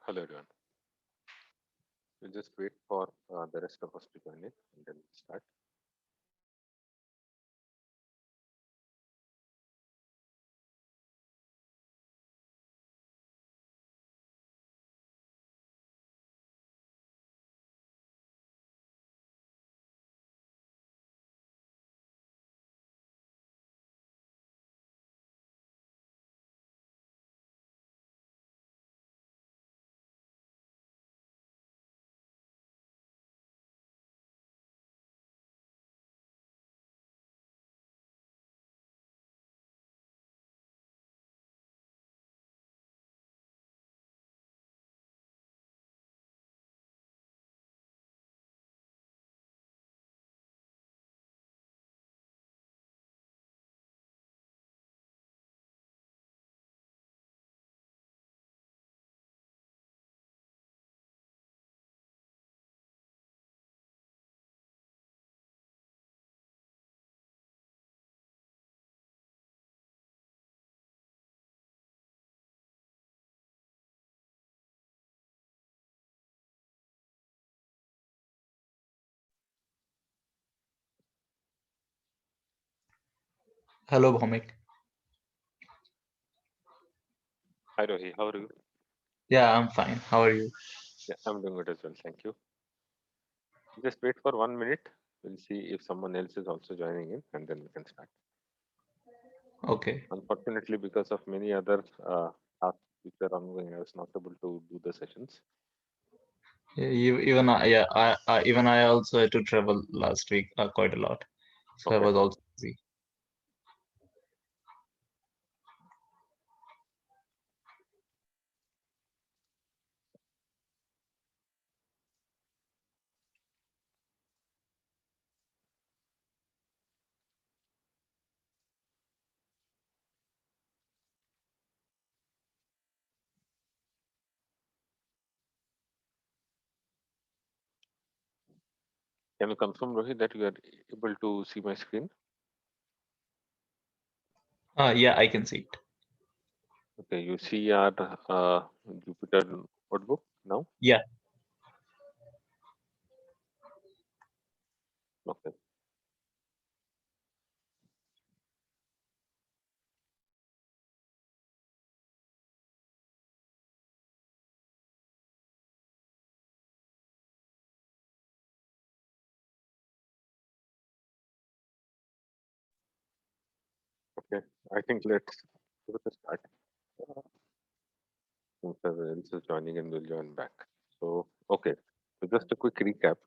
Hello everyone. We'll just wait for the rest of us to join in and then we'll start. Hello, Bhomik. Hi Rohi, how are you? Yeah, I'm fine. How are you? Yeah, I'm doing good as well. Thank you. Just wait for 1 minute. We'll see if someone else is also joining in and then we can start. Okay. Unfortunately, because of many other tasks which are ongoing, I was not able to do the sessions. Even even I also had to travel last week quite a lot, so I Okay. was also busy. Can you confirm, Rohi, that you are able to see my screen? Yeah, I can see it. Okay, you see our Jupyter notebook now? Yeah. Okay. Okay. I think let's give it a start. Whoever else is joining in will join back. So, okay. So just a quick recap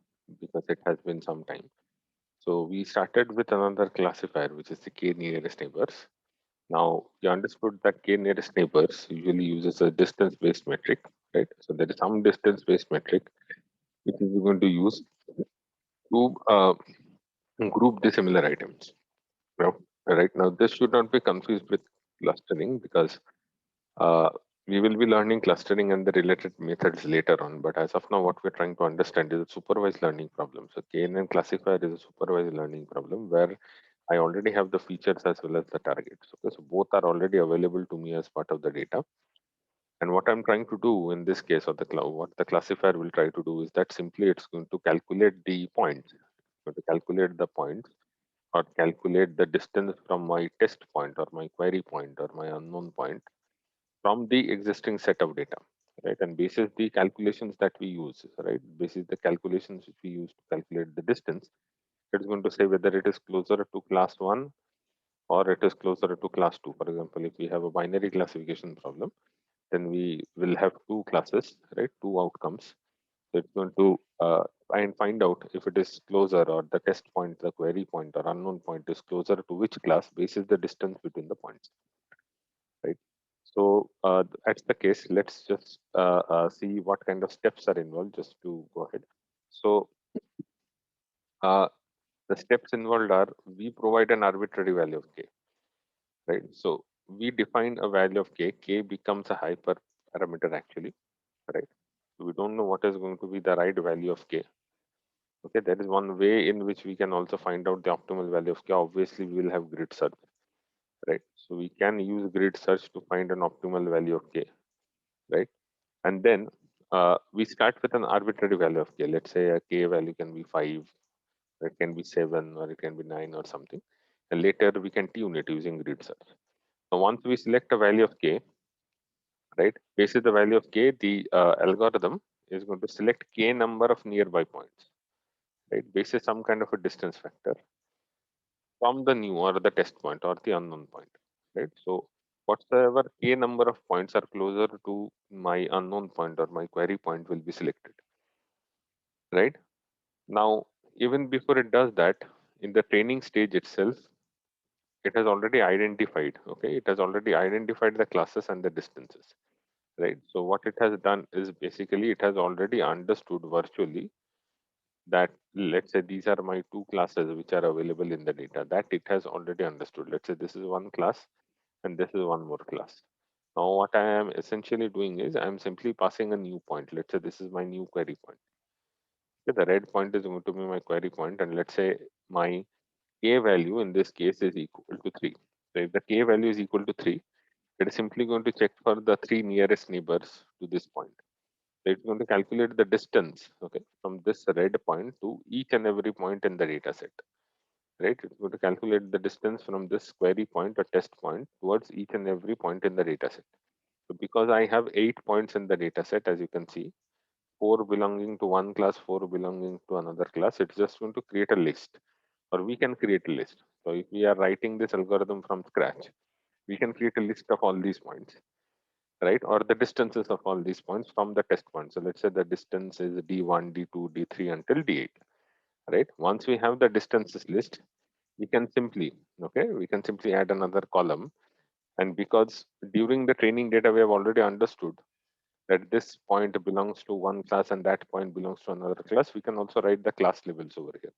because it has been some time. So we started with another classifier, which is the k nearest neighbors. Now you understood that k nearest neighbors usually uses a distance-based metric, right? So there is some distance-based metric which is going to use to group the similar items. Now, right now, this should not be confused with clustering because Uh, we will be learning clustering and the related methods later on, but as of now, what we're trying to understand is a supervised learning problem. So KNN classifier is a supervised learning problem where I already have the features as well as the targets. Okay, so both are already available to me as part of the data. And what I'm trying to do in this case, or what the classifier will try to do is that simply it's going to calculate the points, going to calculate the points or calculate the distance from my test point or my query point or my unknown point from the existing set of data, right? And basis the calculations that we use, right? Basis the calculations which we use to calculate the distance, it's going to say whether it is closer to class 1 or it is closer to class 2. For example, if we have a binary classification problem, then we will have two classes, right? Two outcomes. So it's going to try and find out if it is closer or the test point, the query point or unknown point is closer to which class basis the distance between the points, right? So that's the case. Let's just see what kind of steps are involved just to go ahead. So uh, the steps involved are we provide an arbitrary value of k, right? So we define a value of k. K becomes a hyperparameter actually, right? So we don't know what is going to be the right value of k. Okay, that is one way in which we can also find out the optimal value of k. Obviously, we will have grid search, right? So we can use grid search to find an optimal value of k, right? And then we start with an arbitrary value of k. Let's say a k value can be 5, or it can be 7, or it can be 9 or something. And later we can tune it using grid search. So once we select a value of k, right, based on the value of k, the algorithm is going to select k number of nearby points, right, based on some kind of a distance factor from the new or the test point or the unknown point, right? So whatsoever k number of points are closer to my unknown point or my query point will be selected, right? Now, even before it does that, in the training stage itself, it has already identified, okay, it has already identified the classes and the distances, right? So what it has done is basically it has already understood virtually that, let's say these are my two classes which are available in the data, that it has already understood. Let's say this is one class and this is one more class. Now what I am essentially doing is I'm simply passing a new point. Let's say this is my new query point. Okay, the red point is going to be my query point, and let's say my k value in this case is equal to 3. So if the k value is equal to 3, it is simply going to check for the 3 nearest neighbors to this point. So it's going to calculate the distance, okay, from this red point to each and every point in the data set, right? It's going to calculate the distance from this query point or test point towards each and every point in the data set. So because I have 8 points in the data set, as you can see, 4 belonging to one class, 4 belonging to another class, it's just going to create a list, or we can create a list. So if we are writing this algorithm from scratch, we can create a list of all these points, right? Or the distances of all these points from the test point. So let's say the distance is d1, d2, d3 until d8, right? Once we have the distances list, we can simply, okay, we can simply add another column. And because during the training data, we have already understood that this point belongs to one class and that point belongs to another class, we can also write the class labels over here.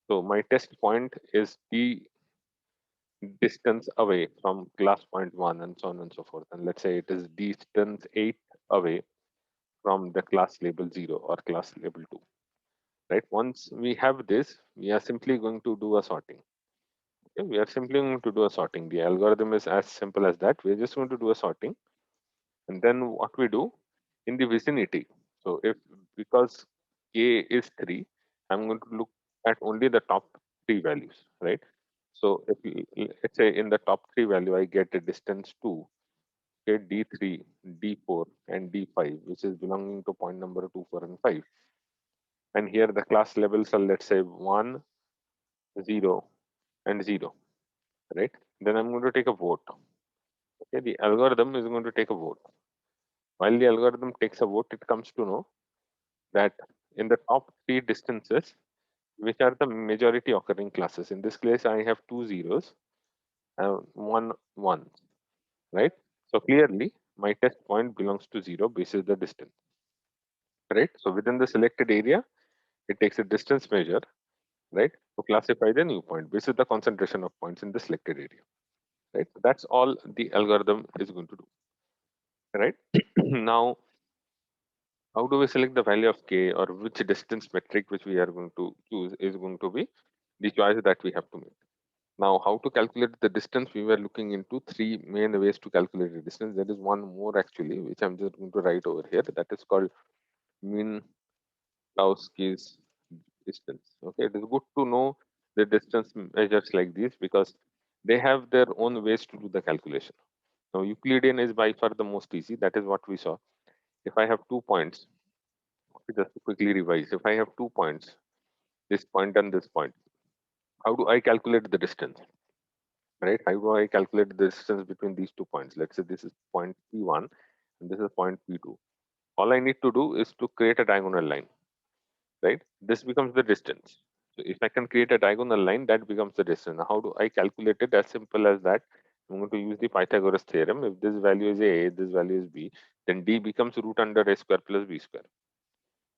So my test point is the distance away from class point 1 and so on and so forth. And let's say it is distance 8 away from the class label 0 or class label 2, right? Once we have this, we are simply going to do a sorting. Okay? We are simply going to do a sorting. The algorithm is as simple as that. We're just going to do a sorting. And then what we do in the vicinity. So if, because k is 3, I'm going to look at only the top 3 values, right? So if let's say in the top 3 value, I get a distance 2, okay, d3, d4, and d5, which is belonging to point number 2, 4, and 5. And here the class labels are, let's say, 1, 0, and 0, right? Then I'm going to take a vote. Okay, the algorithm is going to take a vote. While the algorithm takes a vote, it comes to know that in the top 3 distances, which are the majority occurring classes. In this case, I have 2 zeros and 1 1, right? So clearly, my test point belongs to 0 basis the distance, right? So within the selected area, it takes a distance measure, right, to classify the new point. This is the concentration of points in the selected area, right? So that's all the algorithm is going to do, right? Now, how do we select the value of k, or which distance metric which we are going to choose is going to be the choice that we have to make. Now, how to calculate the distance? We were looking into 3 main ways to calculate the distance. There is one more actually, which I'm just going to write over here. That is called Minkowski's distance. Okay, it is good to know the distance measures like this because they have their own ways to do the calculation. Now, Euclidean is by far the most easy. That is what we saw. If I have 2 points, just to quickly revise, if I have 2 points, this point and this point, how do I calculate the distance? Right? How do I calculate the distance between these 2 points? Let's say this is point P1 and this is point P2. All I need to do is to create a diagonal line, right? This becomes the distance. So if I can create a diagonal line, that becomes the distance. Now, how do I calculate it? As simple as that. I'm going to use the Pythagoras theorem. If this value is A, this value is B, then D becomes root under A square plus B square,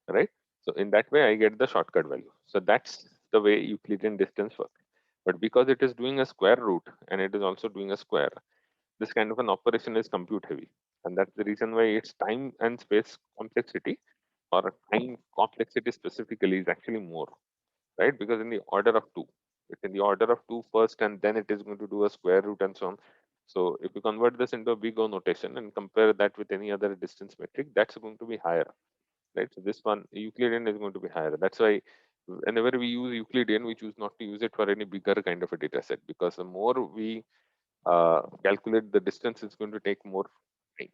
right? So in that way, I get the shortcut value. So that's the way Euclidean distance works. But because it is doing a square root and it is also doing a square, this kind of an operation is compute heavy. And that's the reason why its time and space complexity, or time complexity specifically, is actually more, right? Because in the order of 2, it's in the order of 2 first, and then it is going to do a square root and so on. So if you convert this into a big O notation and compare that with any other distance metric, that's going to be higher, right? So this one Euclidean is going to be higher. That's why whenever we use Euclidean, we choose not to use it for any bigger kind of a data set, because the more we calculate the distance, it's going to take more time.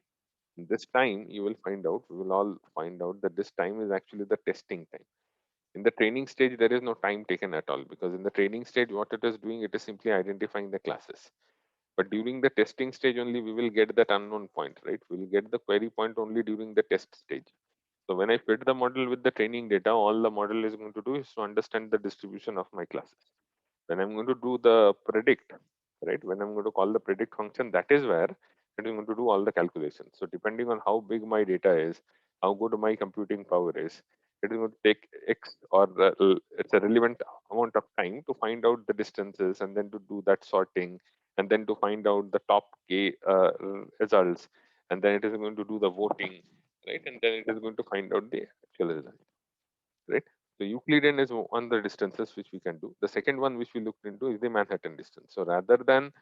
This time you will find out, we will all find out that this time is actually the testing time. In the training stage, there is no time taken at all, because in the training stage, what it is doing, it is simply identifying the classes. But during the testing stage only, we will get that unknown point, right? We will get the query point only during the test stage. So when I fit the model with the training data, all the model is going to do is to understand the distribution of my classes. When I'm going to do the predict, right? When I'm going to call the predict function, that is where it is going to do all the calculations. So depending on how big my data is, how good my computing power is, it is going to take X or it's a relevant amount of time to find out the distances and then to do that sorting and then to find out the top K results, and then it is going to do the voting, right? And then it is going to find out the actual result, right? So Euclidean is one the distances which we can do. The second one which we looked into is the Manhattan distance. So rather than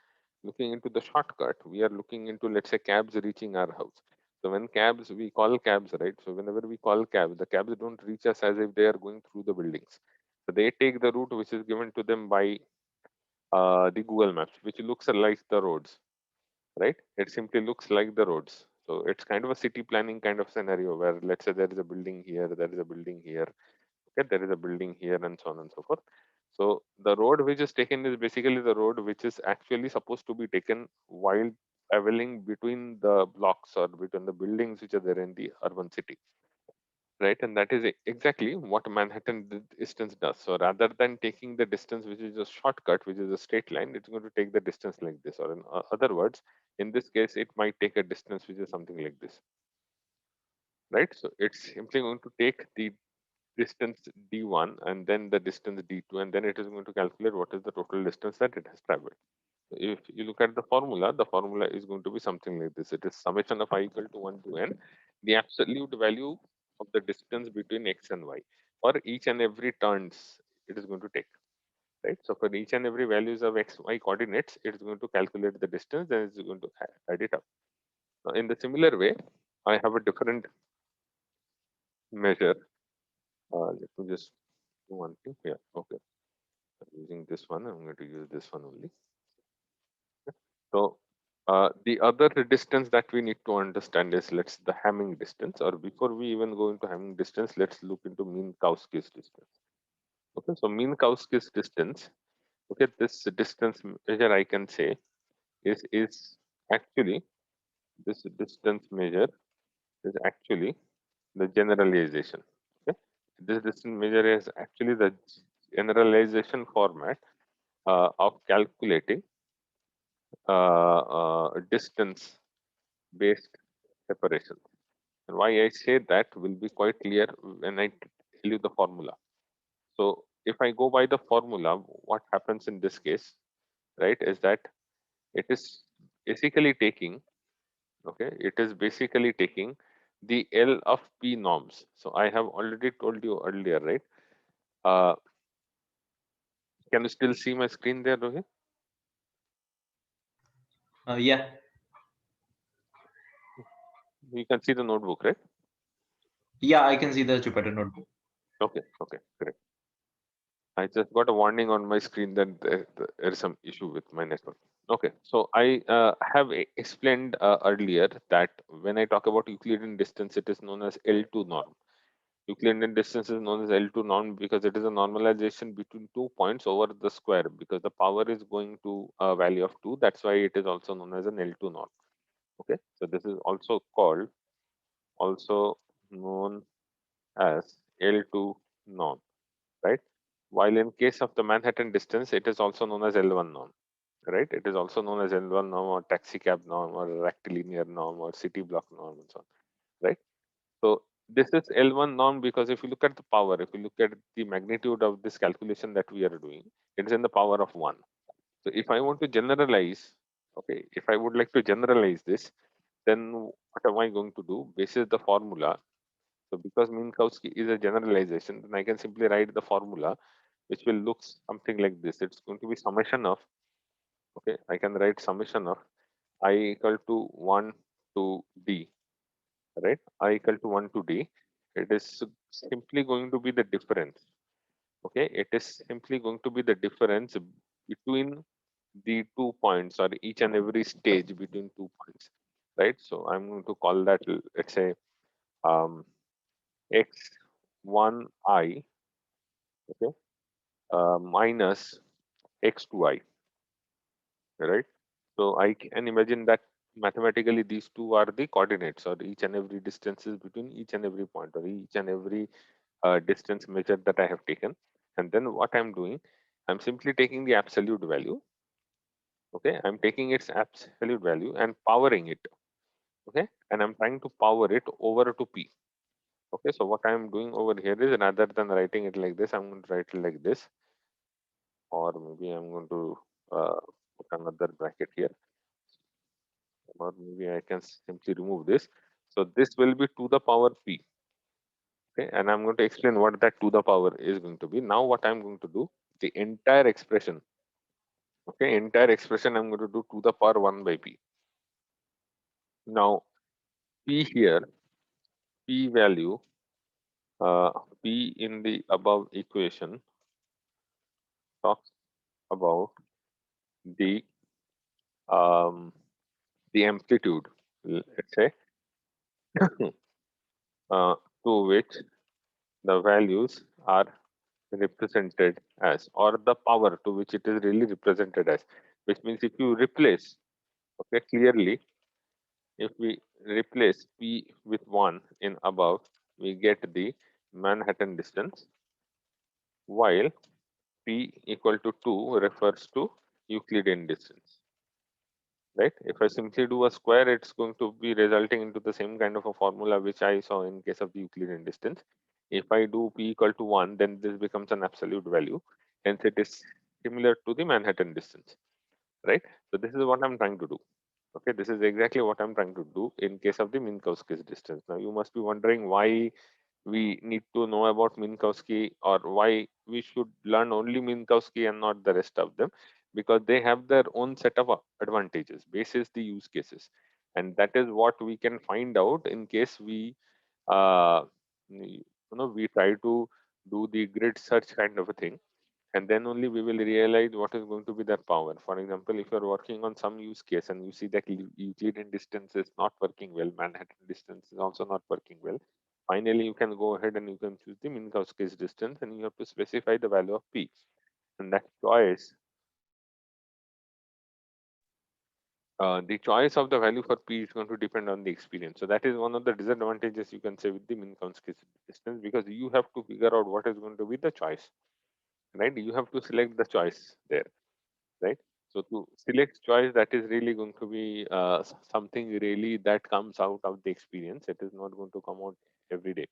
looking into the shortcut, we are looking into, let's say, cabs reaching our house. So when cabs, we call cabs, right? So whenever we call cabs, the cabs don't reach us as if they are going through the buildings. So they take the route which is given to them by the Google Maps, which looks like the roads, right? It simply looks like the roads. So it's kind of a city planning kind of scenario where, let's say, there is a building here, there is a building here, okay, there is a building here, and so on and so forth. So the road which is taken is basically the road which is actually supposed to be taken while traveling between the blocks or between the buildings which are there in the urban city, right? And that is exactly what Manhattan distance does. So rather than taking the distance which is a shortcut, which is a straight line, it's going to take the distance like this, or in other words, in this case it might take a distance which is something like this, right? So it's simply going to take the distance d1 and then the distance d2, and then it is going to calculate what is the total distance that it has traveled. So if you look at the formula is going to be something like this. It is summation of I equal to 1 to n, the absolute value of the distance between x and y for each and every turns it is going to take, right? So for each and every values of x y coordinates, it is going to calculate the distance and it's going to add it up. Now, in the similar way, I have a different measure. Let me just do one thing. Yeah, okay. I'm using this one. I'm going to use this one only. So the other distance that we need to understand is, let's the Hamming distance. Or before we even go into Hamming distance, let's look into Minkowski's distance. Okay, so Minkowski's distance. Okay, this distance measure I can say is actually, this distance measure is actually the generalization. Okay, this distance measure is actually the generalization format of calculating distance based separation. And why I say that will be quite clear when I tell you the formula. So if I go by the formula, what happens in this case, right, is that it is basically taking, okay, it is basically taking the L of P norms. So I have already told you earlier, right? Uh, can you still see my screen there, Rohit? Yeah. You can see the notebook, right? Yeah, I can see the Jupyter notebook. Okay, okay, great. I just got a warning on my screen that there is some issue with my network. Okay, so I have explained earlier that when I talk about Euclidean distance, it is known as L2 norm. Euclidean distance is known as L2 norm because it is a normalization between 2 points over the square, because the power is going to a value of 2. That's why it is also known as an L2 norm. Okay, so this is also known as L2 norm, right? While in case of the Manhattan distance, it is also known as L1 norm, right? It is also known as L1 norm or taxi cab norm or rectilinear norm or city block norm and so on, right? So this is L1 norm because if you look at the power, if you look at the magnitude of this calculation that we are doing, it is in the power of 1. So if I want to generalize, okay, if I would like to generalize this, then what am I going to do? Basis the formula. So because Minkowski is a generalization, then I can simply write the formula which will look something like this. It's going to be summation of, okay, I can write summation of I equal to 1 to d, right? I equal to 1 to d. It is simply going to be the difference. Okay, it is simply going to be the difference between the 2 points, or each and every stage between 2 points, right? So I'm going to call that, let's say, um, x1i, okay, minus x2i, right? So I can imagine that mathematically these two are the coordinates, or each and every distances between each and every point, or each and every distance measured that I have taken. And then what I'm doing, I'm simply taking the absolute value. Okay, I'm taking its absolute value and powering it. Okay, and I'm trying to power it over to p. Okay, so what I'm doing over here is, rather than writing it like this, I'm going to write it like this, or maybe I'm going to put another bracket here, or maybe I can simply remove this. So this will be to the power p. Okay, and I'm going to explain what that to the power is going to be. Now what I'm going to do, the entire expression, okay, entire expression I'm going to do to the power 1 by p. Now p here, p value, uh, p in the above equation talks about the um, the amplitude, let's say, uh, to which the values are represented as, or the power to which it is really represented as. Which means, if you replace, okay, clearly, if we replace p with 1 in above, we get the Manhattan distance, while p equal to 2 refers to Euclidean distance. Right? If I simply do a square, it's going to be resulting into the same kind of a formula which I saw in case of the Euclidean distance. If I do p equal to 1, then this becomes an absolute value. Hence, it is similar to the Manhattan distance. Right? So this is what I'm trying to do. Okay, this is exactly what I'm trying to do in case of the Minkowski's distance. Now you must be wondering why we need to know about Minkowski, or why we should learn only Minkowski and not the rest of them, because they have their own set of advantages basis the use cases, and that is what we can find out in case we we try to do the grid search kind of a thing, and then only we will realize what is going to be their power. For example, if you're working on some use case and you see that Euclidean distance is not working well, Manhattan distance is also not working well, finally you can go ahead and you can choose the Minkowski's distance, and you have to specify the value of p, and that choice, the choice of the value for p is going to depend on the experience. So that is one of the disadvantages, you can say, with the Minkowski's distance, because you have to figure out what is going to be the choice, right? You have to select the choice there, right? So to select choice, that is really going to be something really that comes out of the experience. It is not going to come out every day,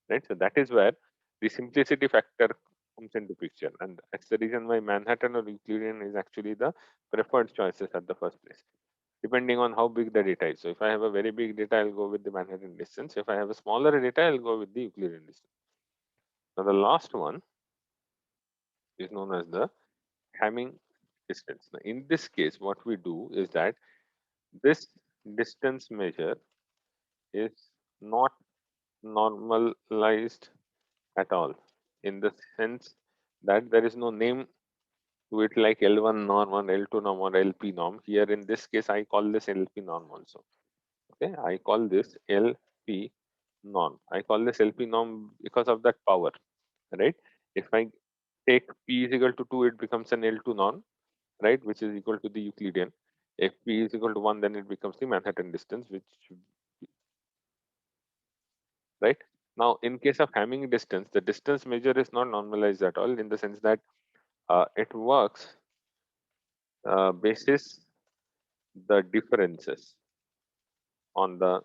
right? So that is where the simplicity factor comes into picture, and that's the reason why Manhattan or Euclidean is actually the preferred choices at the first place, depending on how big the data is. So if I have a very big data, I'll go with the Manhattan distance. If I have a smaller data, I'll go with the Euclidean distance. Now the last one is known as the Hamming distance. Now, in this case, what we do is that this distance measure is not normalized at all, in the sense that there is no name to it like L1 norm or L2 norm or LP norm. Here in this case, I call this LP norm also. Okay, I call this LP norm. I call this LP norm because of that power, right? If I take P is equal to 2, it becomes an L2 norm, right, which is equal to the Euclidean. If P is equal to 1, then it becomes the Manhattan distance, which, right? Now, in case of Hamming distance, the distance measure is not normalized at all, in the sense that it works basis the differences on the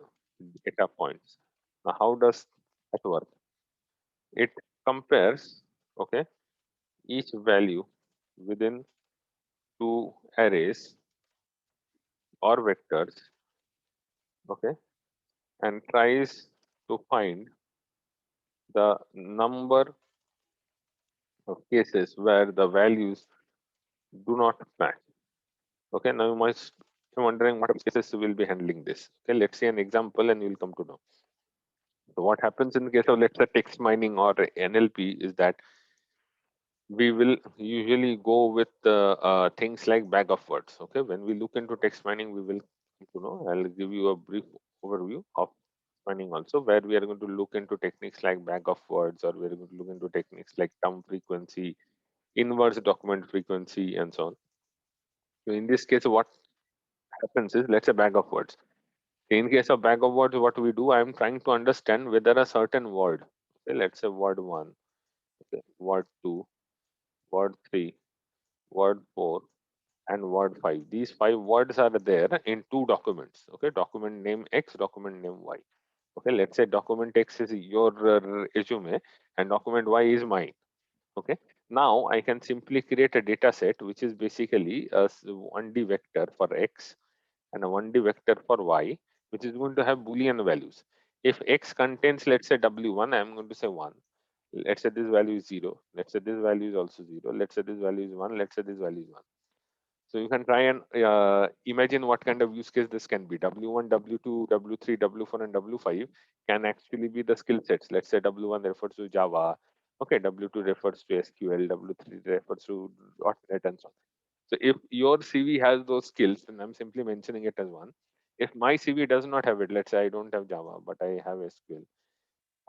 data points. Now, how does that work? It compares, okay, each value within two arrays or vectors, okay, and tries to find the number of cases where the values do not match. Okay, now you must You're wondering what use cases will be handling this. Okay, let's see an example and you'll come to know. So what happens in the case of, let's say, text mining or NLP is that we will usually go with things like bag of words. Okay, when we look into text mining, we will, I'll give you a brief overview of mining also, where we are going to look into techniques like bag of words, or we're going to look into techniques like term frequency, inverse document frequency, and so on. So in this case, what happens is, let's say, bag of words. In case of bag of words, what we do, I am trying to understand whether a certain word, okay, let's say word one, okay, word two, word three, word four, and word 5. These 5 words are there in 2 documents. Okay, document name X, document name Y. Okay, let's say document X is your resume and document Y is mine. Okay, now I can simply create a data set which is basically a 1D vector for X and a 1D vector for Y, which is going to have Boolean values. If X contains, let's say, W1, I'm going to say 1. Let's say this value is 0. Let's say this value is also 0. Let's say this value is 1. Let's say this value is 1. So you can try and imagine what kind of use case this can be. W1, W2, W3, W4, and W5 can actually be the skill sets. Let's say W1 refers to Java. Okay, W2 refers to SQL, W3 refers to .NET, and so on. So if your CV has those skills, and I'm simply mentioning it as one. If my CV does not have it, let's say I don't have Java, but I have SQL.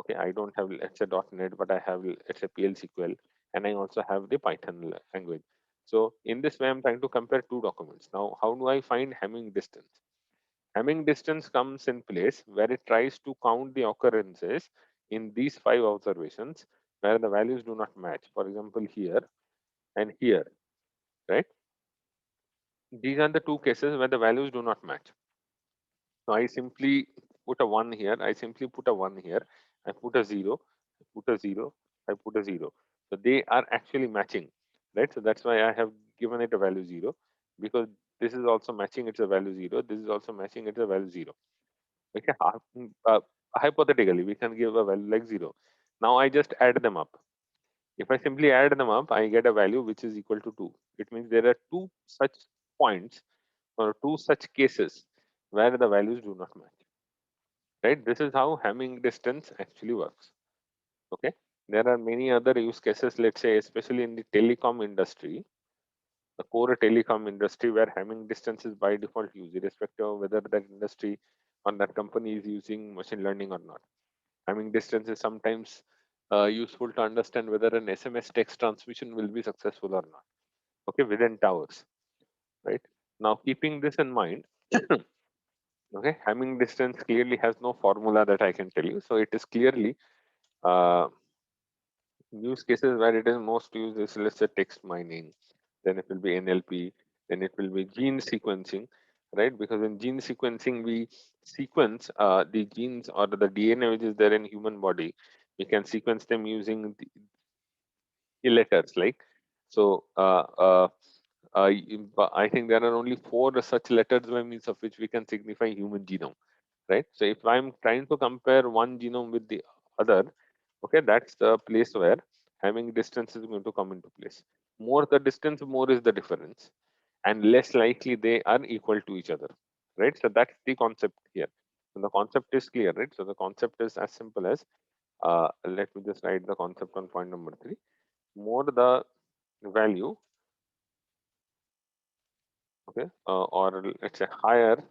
Okay, I don't have, let's say, .NET, but I have, let's say, PL/SQL, and I also have the Python language. So in this way, I'm trying to compare 2 documents. Now, how do I find Hamming distance? Hamming distance comes in place where it tries to count the occurrences in these 5 observations where the values do not match. For example, here and here, right? These are the 2 cases where the values do not match. So I simply put a 1 here. I simply put a 1 here. I put a 0. I put a 0. I put a 0. So they are actually matching, right? So that's why I have given it a value 0, because this is also matching. It's a value 0. This is also matching. It's a value 0. Okay. Hypothetically, we can give a value like 0. Now I just add them up. If I simply add them up, I get a value which is equal to 2. It means there are 2 such points or 2 such cases where the values do not match, right? This is how Hamming distance actually works. Okay, there are many other use cases, let's say, especially in the telecom industry, the core telecom industry, where Hamming distance is by default used, irrespective of whether that industry or that company is using machine learning or not. Hamming distance is sometimes useful to understand whether an SMS text transmission will be successful or not, okay, within towers, right? Now, keeping this in mind, okay, Hamming distance clearly has no formula that I can tell you. So it is clearly uh, use cases where it is most used is, let's say, text mining, then it will be NLP, then it will be gene sequencing, right? Because in gene sequencing, we sequence the genes or the DNA which is there in human body. We can sequence them using the letters, like so. I think there are only 4 such letters by means of which we can signify human genome, right? So if I'm trying to compare one genome with the other, okay, that's the place where Hamming distance is going to come into place. More the distance, more is the difference, and less likely they are equal to each other, right? So that's the concept here. So the concept is clear, right? So the concept is as simple as, let me just write the concept on point number 3. More the value, okay, or let's say higher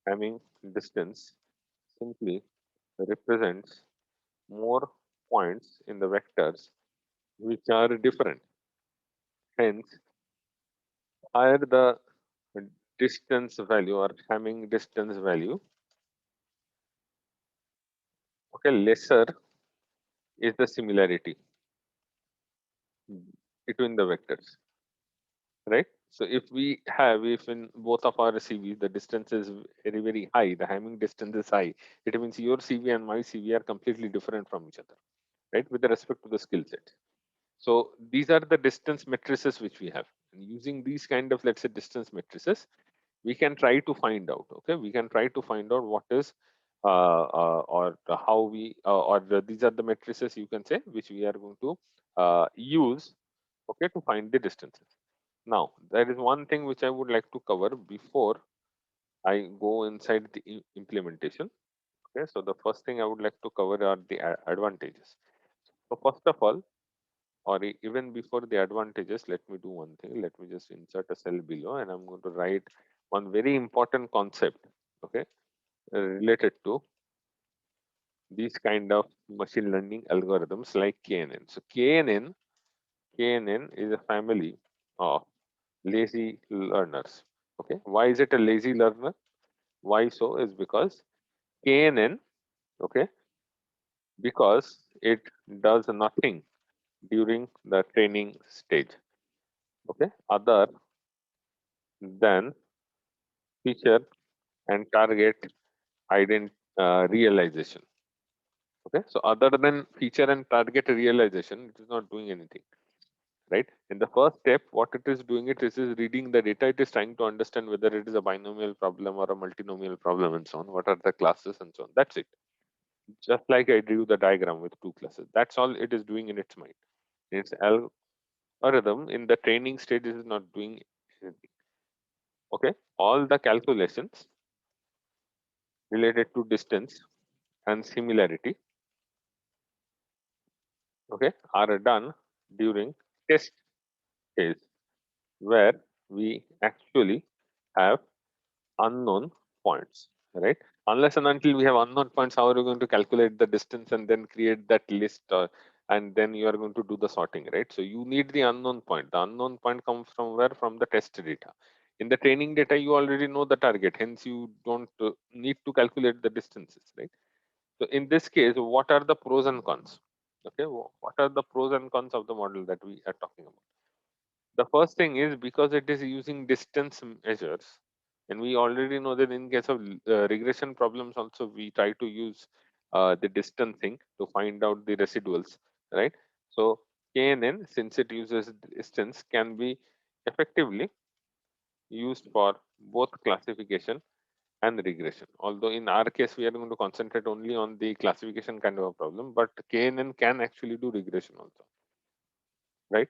Hamming distance simply represents more points in the vectors which are different. Hence, higher the distance value or Hamming distance value, okay, lesser is the similarity between the vectors, right? So if we have, if in both of our CVs the distance is very, very high, the Hamming distance is high, it means your CV and my CV are completely different from each other, right? With respect to the skill set. So these are the distance matrices which we have. And using these kind of, let's say, distance matrices, we can try to find out, okay, we can try to find out what is or how we these are the matrices, you can say, which we are going to use, okay, to find the distances. Now there is one thing which I would like to cover before I go inside the implementation. Okay, so the first thing I would like to cover are the advantages. So first of all, or even before the advantages, let me do one thing. Let me just insert a cell below, and I'm going to write one very important concept. Okay, related to these kind of machine learning algorithms like KNN. So KNN is a family of lazy learners. Okay, why is it a lazy learner? Why so is because KNN, okay, because it does nothing during the training stage, okay, other than feature and target realization. Okay, so other than feature and target realization, it is not doing anything, right? In the first step, what it is doing, it is reading the data. It is trying to understand whether it is a binomial problem or a multinomial problem, and so on. What are the classes and so on. That's it. Just like I drew the diagram with two classes. That's all it is doing in its mind. Its algorithm in the training stage is not doing anything. Okay, all the calculations related to distance and similarity, okay, are done during test phase, where we actually have unknown points, right? Unless and until we have unknown points, how are you going to calculate the distance and then create that list, and then you are going to do the sorting, right? So you need the unknown point. The unknown point comes from where? From the test data. In the training data, you already know the target, hence you don't need to calculate the distances, right? So in this case, what are the pros and cons? Okay, what are the pros and cons of the model that we are talking about? The first thing is because it is using distance measures, and we already know that in case of regression problems also we try to use the distancing to find out the residuals, right? So KNN, since it uses distance, can be effectively used for both classification and regression. Although in our case we are going to concentrate only on the classification kind of a problem, but KNN can actually do regression also, right?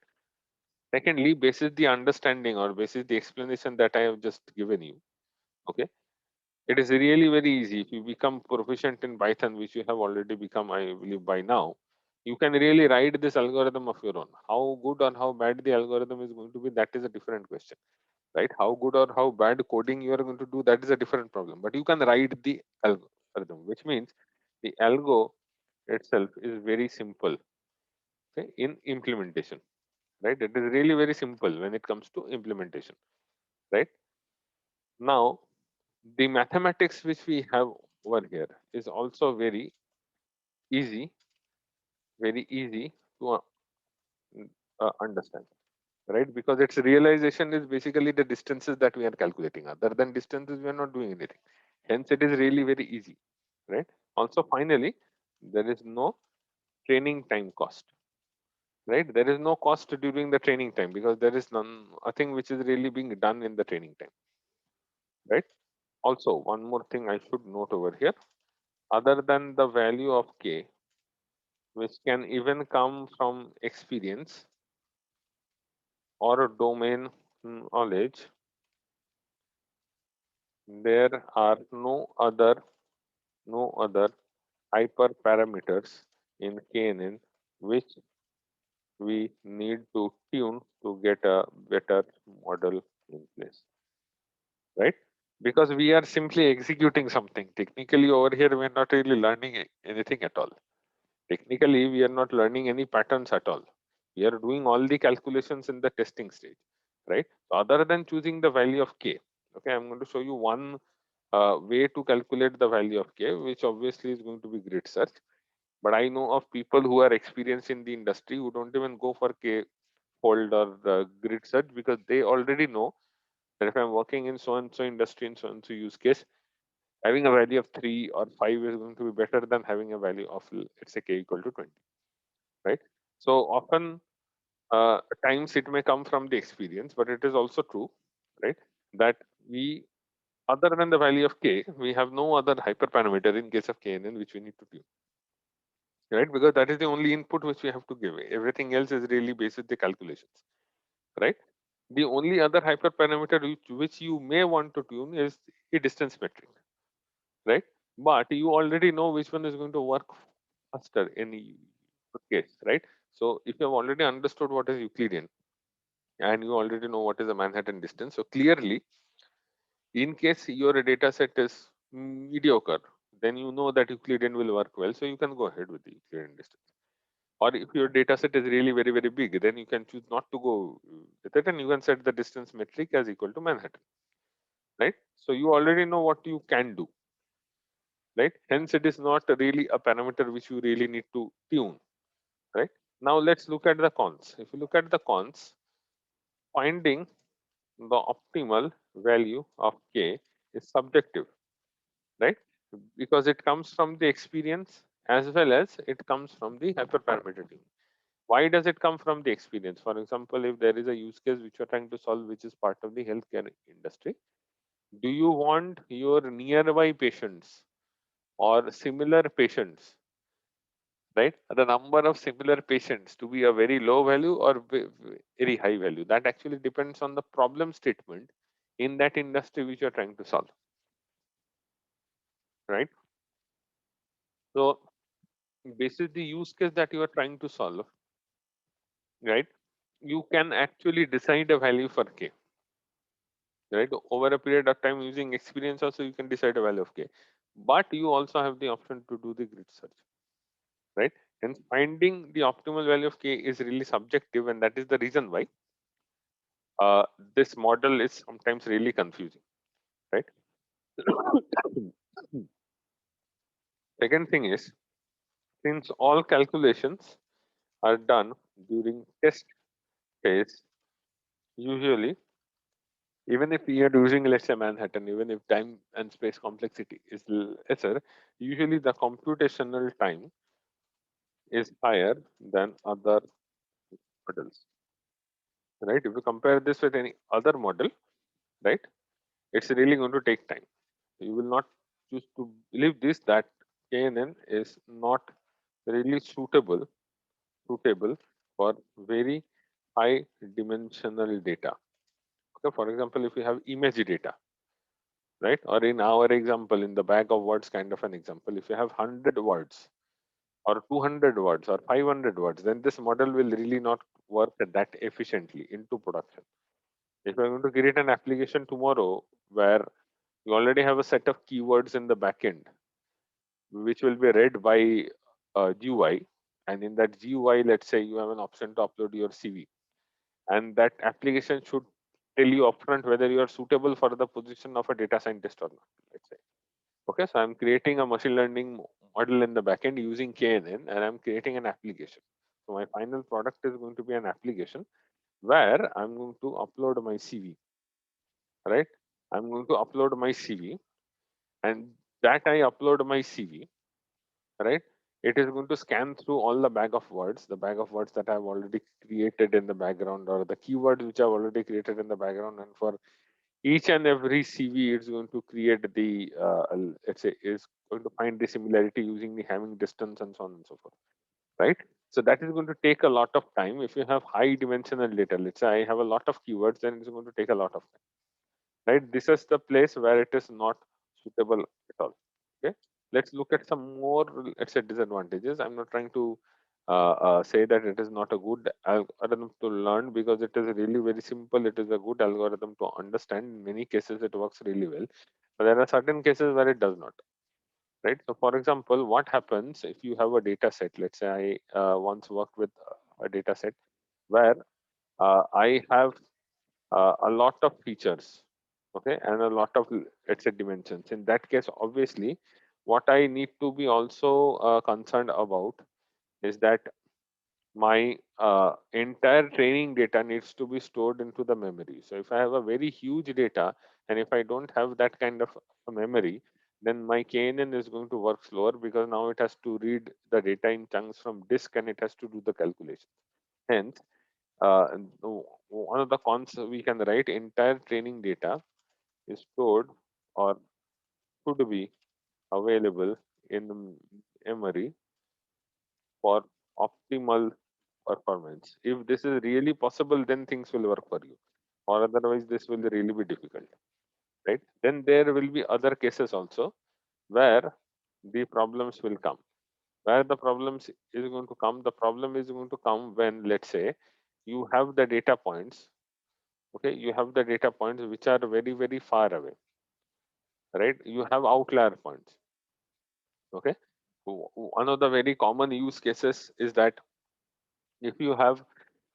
Secondly, basis the understanding or basis the explanation that I have just given you, okay, it is really very easy. If you become proficient in Python, which you have already become, I believe, by now, you can really write this algorithm of your own. How good or how bad the algorithm is going to be, that is a different question, right? How good or how bad coding you are going to do, that is a different problem. But you can write the algorithm, which means the algo itself is very simple, okay, in implementation, right? It is really very simple when it comes to implementation, right? Now, the mathematics which we have over here is also easy, very easy to understand, right? Because its realization is basically the distances that we are calculating. Other than distances, we are not doing anything. Hence, it is really very easy, right? Also, finally, there is no training time cost, right? There is no cost during the training time because there is nothing which is really being done in the training time, right? Also, one more thing I should note over here, other than the value of k, which can even come from experience or domain knowledge, there are no other hyperparameters in KNN which we need to tune to get a better model in place, right? Because we are simply executing something. Technically, over here, we are not really learning anything at all. Technically, we are not learning any patterns at all. We are doing all the calculations in the testing stage, right? So other than choosing the value of k, okay, I'm going to show you one way to calculate the value of k, which obviously is going to be grid search. But I know of people who are experienced in the industry who don't even go for k fold or grid search because they already know that if I'm working in so and so industry in so and so use case, having a value of 3 or 5 is going to be better than having a value of, let's say, k equal to 20, right? So often times it may come from the experience, but it is also true, right, that we, other than the value of k, we have no other hyperparameter in case of KNN which we need to tune, right? Because that is the only input which we have to give. Everything else is really based on the calculations, right? The only other hyperparameter which you may want to tune is the distance metric, right? But you already know which one is going to work faster in your case, right? So if you have already understood what is Euclidean and you already know what is the Manhattan distance, so clearly, in case your data set is mediocre, then you know that Euclidean will work well, so you can go ahead with the Euclidean distance. Or if your data set is really very, very big, then you can choose not to go with it and you can set the distance metric as equal to Manhattan, right? So you already know what you can do, right? Hence, it is not really a parameter which you really need to tune, right? Now, let's look at the cons. If you look at the cons, finding the optimal value of K is subjective, right? Because it comes from the experience as well as it comes from the hyperparameter tuning. Why does it come from the experience? For example, if there is a use case which you're trying to solve, which is part of the healthcare industry, do you want your nearby patients or similar patients, right? The number of similar patients to be a very low value or very high value? That actually depends on the problem statement in that industry which you're trying to solve, right? So, this is the use case that you are trying to solve, right? You can actually decide a value for K, right? Over a period of time using experience also you can decide a value of K, but you also have the option to do the grid search, right? And finding the optimal value of K is really subjective, and that is the reason why uh, this model is sometimes really confusing, right? Second thing is, since all calculations are done during test phase, usually, even if we are using, let's say, Manhattan, even if time and space complexity is lesser, usually the computational time is higher than other models, right? If you compare this with any other model, right, it's really going to take time. You will not choose to believe this, that KNN is not really suitable for very high dimensional data. Okay, for example, if you have image data, right, or in our example, in the bag of words kind of an example, if you have 100 words or 200 words or 500 words, then this model will really not work that efficiently into production. If you're going to create an application tomorrow where you already have a set of keywords in the backend, which will be read by GUI, and in that GUI, let's say you have an option to upload your CV, and that application should tell you upfront whether you are suitable for the position of a data scientist or not. Let's say, okay, so I'm creating a machine learning model in the backend using KNN, and I'm creating an application. So my final product is going to be an application where I'm going to upload my CV, right? I'm going to upload my CV, and that I upload my CV, right? It is going to scan through all the bag of words that I've already created in the background, or the keywords which I've already created in the background, and for each and every CV, it's going to create the let's say is going to find the similarity using the Hamming distance and so on and so forth, right? So that is going to take a lot of time. If you have high dimensional data, let's say I have a lot of keywords, then it's going to take a lot of time, right? This is the place where it is not suitable at all. Okay, let's look at some more, let's say, disadvantages. I'm not trying to say that it is not a good algorithm to learn, because it is really very simple. It is a good algorithm to understand. In many cases it works really well, but there are certain cases where it does not, right? So for example, what happens if you have a data set? Let's say I once worked with a data set where I have a lot of features, okay, and a lot of, let's say, dimensions. In that case, obviously, what I need to be also concerned about is that my entire training data needs to be stored into the memory. So if I have a very huge data, and if I don't have that kind of a memory, then my KNN is going to work slower, because now it has to read the data in chunks from disk and it has to do the calculation. Hence, one of the cons we can write, entire training data is stored or should be available in the memory for optimal performance. If this is really possible, then things will work for you. or otherwise this will really be difficult, right? Then there will be other cases also where the problems will come. Where the problems is going to come, the problem is going to come when, let's say, you have the data points. Okay, you have the data points which are very very far away, right? You have outlier points. Okay, one of the very common use cases is that if you have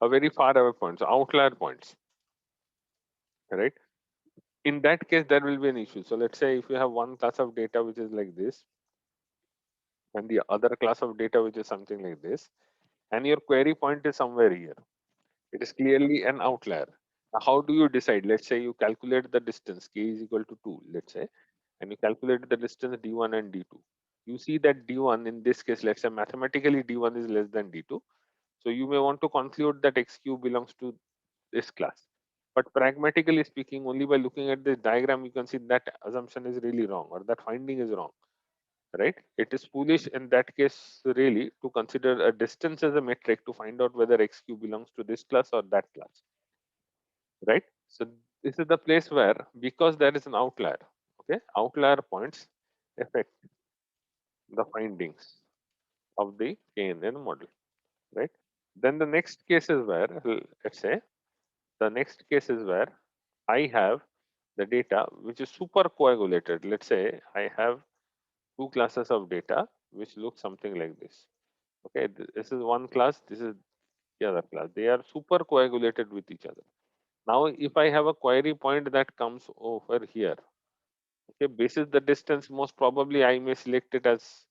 a very far away points, outlier points, right? In that case, there will be an issue. So let's say if you have one class of data which is like this, and the other class of data which is something like this, and your query point is somewhere here, it is clearly an outlier. Now, how do you decide? Let's say you calculate the distance k is equal to 2, let's say, and you calculate the distance d1 and d2. You see that d1 in this case, let's say mathematically d1 is less than d2. So you may want to conclude that xq belongs to this class. But pragmatically speaking, only by looking at this diagram, you can see that assumption is really wrong, or that finding is wrong, right? It is foolish in that case, really, to consider a distance as a metric to find out whether xq belongs to this class or that class, right? So this is the place where, because there is an outlier, okay, outlier points affect the findings of the KNN model, right? Then the next case is where, let's say, the next case is where I have the data which is super coagulated. Let's say I have two classes of data which look something like this. Okay, this is one class, this is the other class. They are super coagulated with each other. Now, if I have a query point that comes over here, okay, basis the distance, most probably I may select it as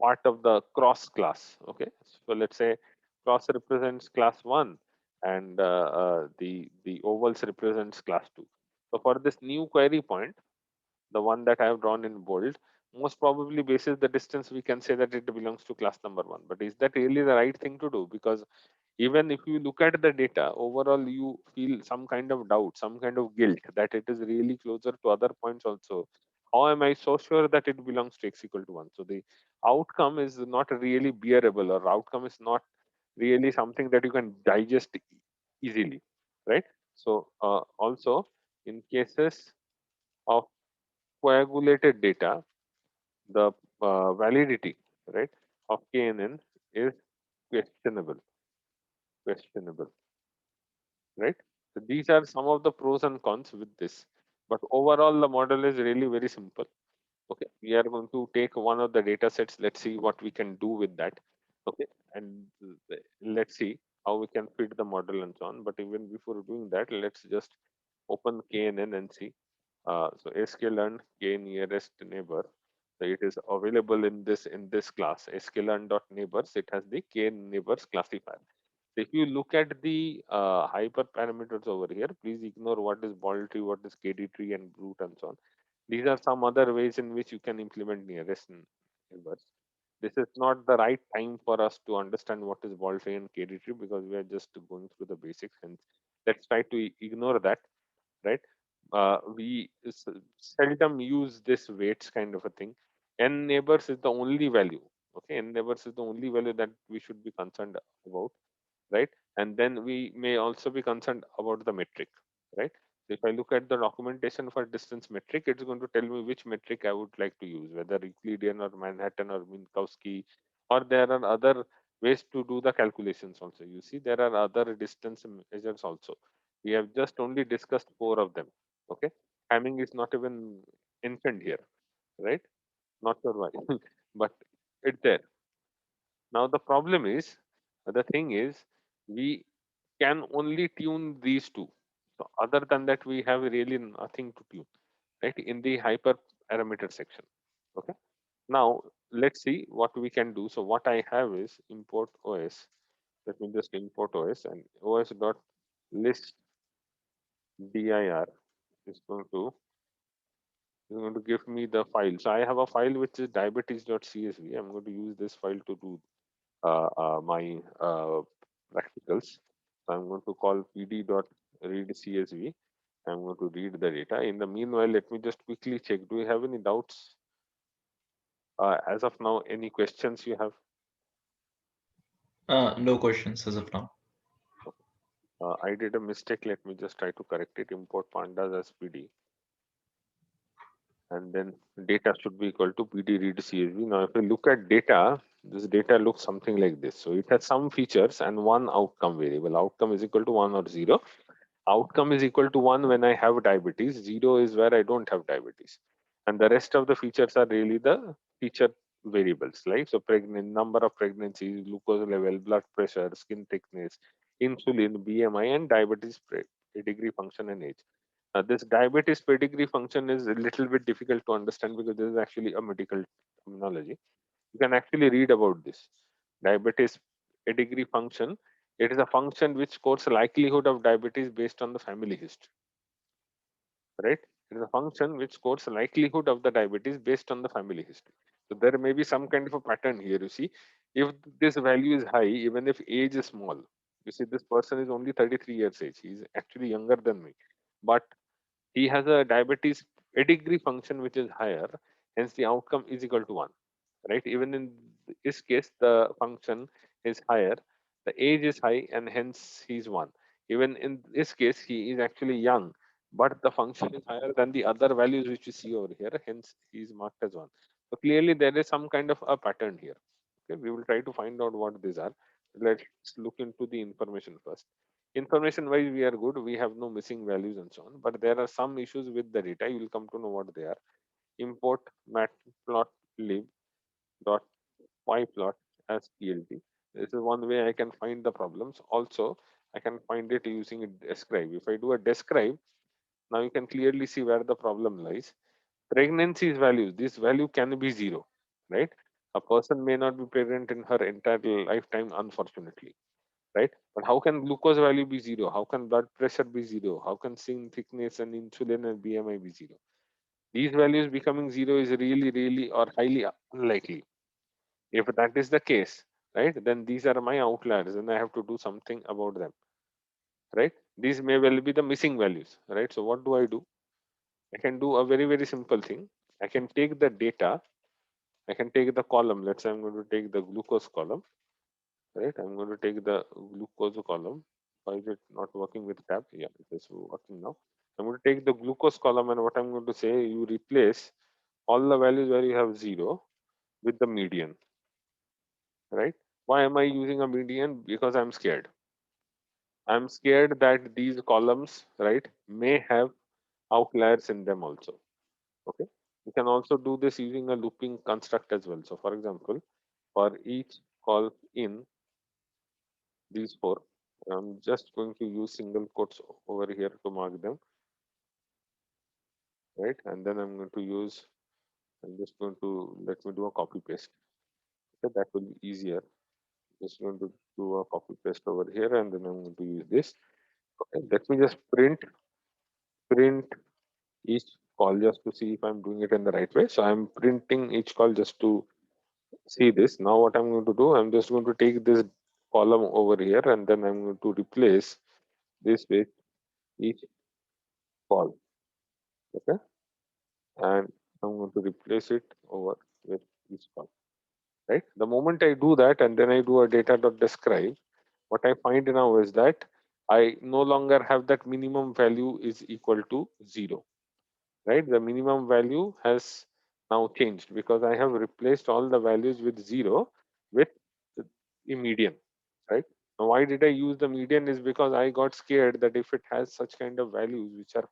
part of the cross class. Okay, so let's say cross represents class 1, and the ovals represents class 2. So for this new query point, the one that I have drawn in bold, most probably basis the distance, we can say that it belongs to class number 1. But is that really the right thing to do? Because even if you look at the data overall, you feel some kind of doubt, some kind of guilt that it is really closer to other points also. How am I so sure that it belongs to x equal to 1? So the outcome is not really bearable, or outcome is not really something that you can digest easily, right? So also, in cases of coagulated data, the validity, right, of KNN is questionable, questionable, right? So these are some of the pros and cons with this. But overall, the model is really very simple. Okay, we are going to take one of the data sets. Let's see what we can do with that. Okay, and let's see how we can fit the model and so on. But even before doing that, let's just open KNN and see. So sklearn k nearest neighbor. So it is available in this class sklearn.neighbors. It has the k neighbors classifier. So if you look at the hyperparameters over here, please ignore what is ball tree, what is KD tree, and brute, and so on. These are some other ways in which you can implement nearest neighbors. This is not the right time for us to understand what is ball tree and KD tree, because we are just going through the basics. And let's try to ignore that, right? We seldom use this weights kind of a thing. N neighbors is the only value. Okay, n neighbors is the only value that we should be concerned about, right? And then we may also be concerned about the metric, right? So if I look at the documentation for distance metric, it's going to tell me which metric I would like to use, whether Euclidean or Manhattan or Minkowski, or there are other ways to do the calculations also. You see, there are other distance measures also. We have just only discussed four of them. Okay, Hamming is not even mentioned here, right? Not sure why, but it's there. Now the problem is, the thing is, we can only tune these two. So other than that, we have really nothing to tune, right? In the hyper parameter section. Okay. Now let's see what we can do. So what I have is import OS. Let me just import OS, and OS dot list dir is going to give me the file. So I have a file which is diabetes.csv. I'm going to use this file to do my practicals. So I'm going to call pd.readcsv. I'm going to read the data. In the meanwhile, let me just quickly check. Do you have any doubts? As of now, any questions you have? No questions as of now. I did a mistake. Let me just try to correct it. Import pandas as PD, and then data should be equal to PD read CSV. Now, if we look at data, this data looks something like this. So it has some features and one outcome variable. Outcome is equal to 1 or 0. Outcome is equal to 1 when I have diabetes. 0 is where I don't have diabetes. And the rest of the features are really the feature variables, right? So pregnant, number of pregnancies, glucose level, blood pressure, skin thickness, insulin, BMI, and diabetes pedigree function and age. This diabetes pedigree function is a little bit difficult to understand because this is actually a medical terminology. You can actually read about this. Diabetes pedigree function. It is a function which scores likelihood of diabetes based on the family history, right? It is a function which scores likelihood of the diabetes based on the family history. So there may be some kind of a pattern here. You see, if this value is high, even if age is small, you see, this person is only 33 years age. He is actually younger than me, but he has a diabetes pedigree function which is higher, hence the outcome is equal to 1, right? Even in this case, the function is higher, the age is high, and hence he is 1. Even in this case, he is actually young, but the function is higher than the other values which you see over here, hence he is marked as 1. So clearly there is some kind of a pattern here. Okay, we will try to find out what these are. Let's look into the information first. Information wise, we are good. We have no missing values and so on. But there are some issues with the data. You will come to know what they are. Import matplotlib dot pyplot as PLT. This is one way I can find the problems. Also, I can find it using a describe. If I do a describe, now you can clearly see where the problem lies. Pregnancy's values. This value can be 0, right? A person may not be pregnant in her entire lifetime, unfortunately, right? But how can glucose value be 0? How can blood pressure be 0? How can skin thickness and insulin and BMI be 0? These values becoming 0 is really, really or highly unlikely. If that is the case, right, then these are my outliers and I have to do something about them, right? These may well be the missing values, right? So what do I do? I can do a very, very simple thing. I can take the data, I can take the column. Let's say I'm going to take the glucose column, right? I'm going to take the glucose column. Why is it not working with tab? Yeah, it is working now. I'm going to take the glucose column, and what I'm going to say, you replace all the values where you have 0 with the median, right? Why am I using a median? Because I'm scared. I'm scared that these columns, right, may have outliers in them also. Okay. You can also do this using a looping construct as well. So for example, for each call in these four, I'm just going to use single quotes over here to mark them, right? And then I'm going to use, I'm just going to, let me do a copy paste. Okay, that will be easier. Just going to do a copy paste over here, and then I'm going to use this. Okay, let me just print each call just to see if I'm doing it in the right way. So I'm printing each call just to see this. Now what I'm going to do, I'm just going to take this column over here, and then I'm going to replace this with each call. Okay, and I'm going to replace it over with each call. Right. The moment I do that, and then I do a data.describe, what I find now is that I no longer have that minimum value is equal to 0. Right. The minimum value has now changed because I have replaced all the values with 0 with the median. Right. Now, why did I use the median is because I got scared that if it has such kind of values which are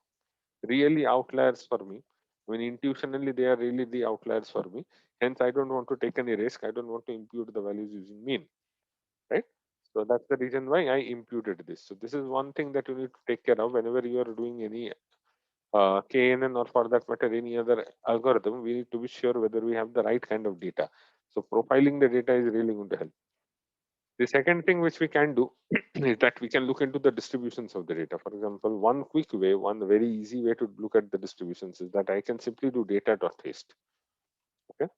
really outliers for me, I mean, intuitionally, they are really the outliers for me. Hence, I don't want to take any risk. I don't want to impute the values using mean, right? So that's the reason why I imputed this. So this is one thing that you need to take care of whenever you are doing any KNN, or for that matter, any other algorithm. We need to be sure whether we have the right kind of data. So profiling the data is really going to help. The second thing which we can do is that we can look into the distributions of the data. For example, one quick way, one very easy way to look at the distributions is that I can simply do data.haste. Okay.